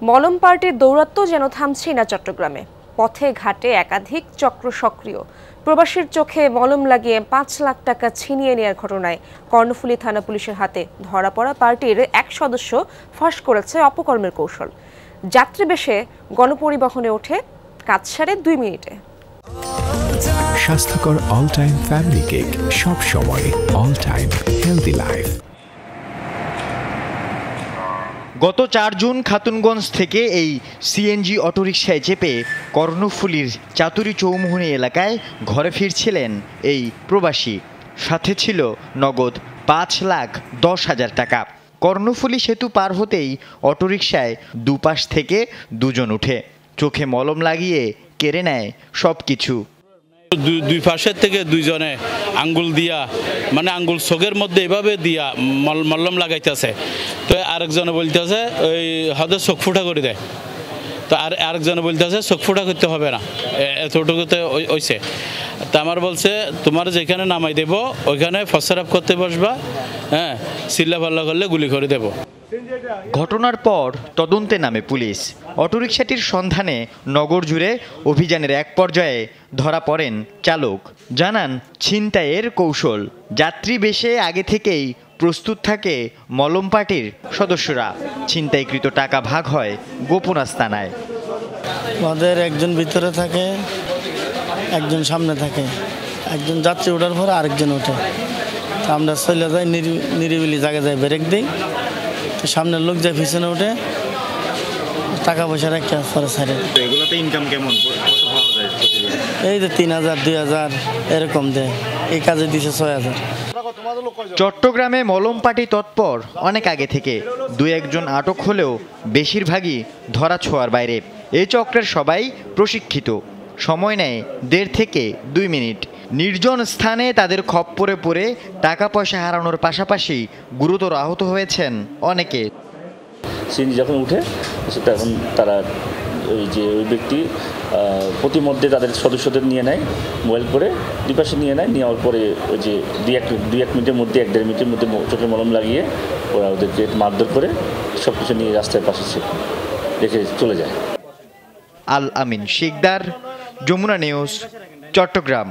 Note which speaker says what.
Speaker 1: মলম পার্টির দৌরাত্ম্য যেন থামছেই না চট্টগ্রামে। পথে ঘাটে একাধিক চক্র সক্রিয়। প্রবাসীর চোখে মলম লাগিয়ে ৫ লাখ টাকা ছিনিয়ে নেওয়ার ঘটনায় কর্ণফুলী থানা পুলিশের হাতে ধরা পড়া পার্টির এক সদস্য ফাঁস করেছে অপকর্মের কৌশল। যাত্রী বেশে গণপরিবহনে ওঠে, কাজ সারে ২ মিনিটে।
Speaker 2: স্বাস্থ্যকর অল টাইম ফ্যামিলি কেক, সব সময় অল টাইম হেলদি লাইফ।
Speaker 3: গত ৪ জুন খাতুনগঞ্জ থেকে এই সিএনজি অটোরিকশায় চেপে কর্ণফুলীর চাতুরী চৌমুহনী এলাকায় ঘরে ফিরছিলেন এই প্রবাসী। সাথে ছিল নগদ ৫,১০,০০০ টাকা। কর্ণফুলী সেতু পার হতেই অটোরিকশায় দুপাশ থেকে দুজন উঠে চোখে মলম লাগিয়ে কেড়ে নেয় সব কিছু।
Speaker 4: দুই পাশের থেকে দুইজনে আঙ্গুল দিয়া, মানে আঙ্গুল চোখের মধ্যে এভাবে দিয়া মলম লাগাইতেছে। তো আরেকজনে বলতেছে ওই হয়তো চোখ ফুটা করে দেয়। তো আরেকজনে বলতেছে চোখ ফুটা করতে হবে না, এতটুকুতে হইছে। তা আমার বলছে তোমার যেখানে নামাই দেব ওইখানে ফসরাপ করতে বসবা, হ্যাঁ, চিল্লা পাল্লা করলে গুলি করে দেব।
Speaker 3: ঘটনার পর তদন্তে নামে পুলিশ। অটোরিকশাটির সন্ধানে নগর জুড়ে অভিযানের এক পর্যায়ে ধরা পড়েন চালক। জানান ছিনতাইয়ের কৌশল। যাত্রী বেশে আগে থেকেই প্রস্তুত থাকে মলম পার্টির সদস্যরা। ছিনতাইকৃত টাকা ভাগ হয় গোপন আস্তানায়।
Speaker 5: আমাদের একজন ভিতরে থাকে, একজন সামনে থাকে, একজন যাত্রী ওঠার পরে আরেকজন ওঠে। আমরা চলে যাই, নিরিবিলি জায়গায় যাই, ব্রেক দিই। সামনের লোক যায়, পিছনে উঠে টাকা পয়সা রেখে পরে ছাড়ে।
Speaker 3: এগুলোতে ইনকাম কেমন?
Speaker 5: এই যে ৩,০০০, ২,০০০ এরকম দেয়। এই কাজে দিছে ৬,০০০।
Speaker 3: চট্টগ্রামে মলম পার্টি তৎপর অনেক আগে থেকে। ২-১ জন আটক হলেও বেশিরভাগই ধরা ছোঁয়ার বাইরে। এই চক্রের সবাই প্রশিক্ষিত। সময় নেয় ১.৫ থেকে ২ মিনিট। নির্জন স্থানে তাদের খপ্পরে পড়ে টাকা পয়সা হারানোর পাশাপাশি গুরুতর আহত হয়েছেন অনেকে।
Speaker 6: সিএনজি যখন উঠে তখন তারা ওই ব্যক্তি প্রতিমধ্যে তাদের সদস্যদের নিয়ে নেয়, মোবাইল করে দুই পাশে নিয়ে নেয়। নেওয়ার পরে ওই যে দুই এক মিনিটের মধ্যে, ১-১.৫ মিনিটের মধ্যে চোখে মলম লাগিয়ে ওরা ওদেরকে মারধর করে সব কিছু নিয়ে রাস্তার পাশে রেখে চলে যায়।
Speaker 3: আল আমিন শিকদার, যমুনা নিউজ, চট্টগ্রাম।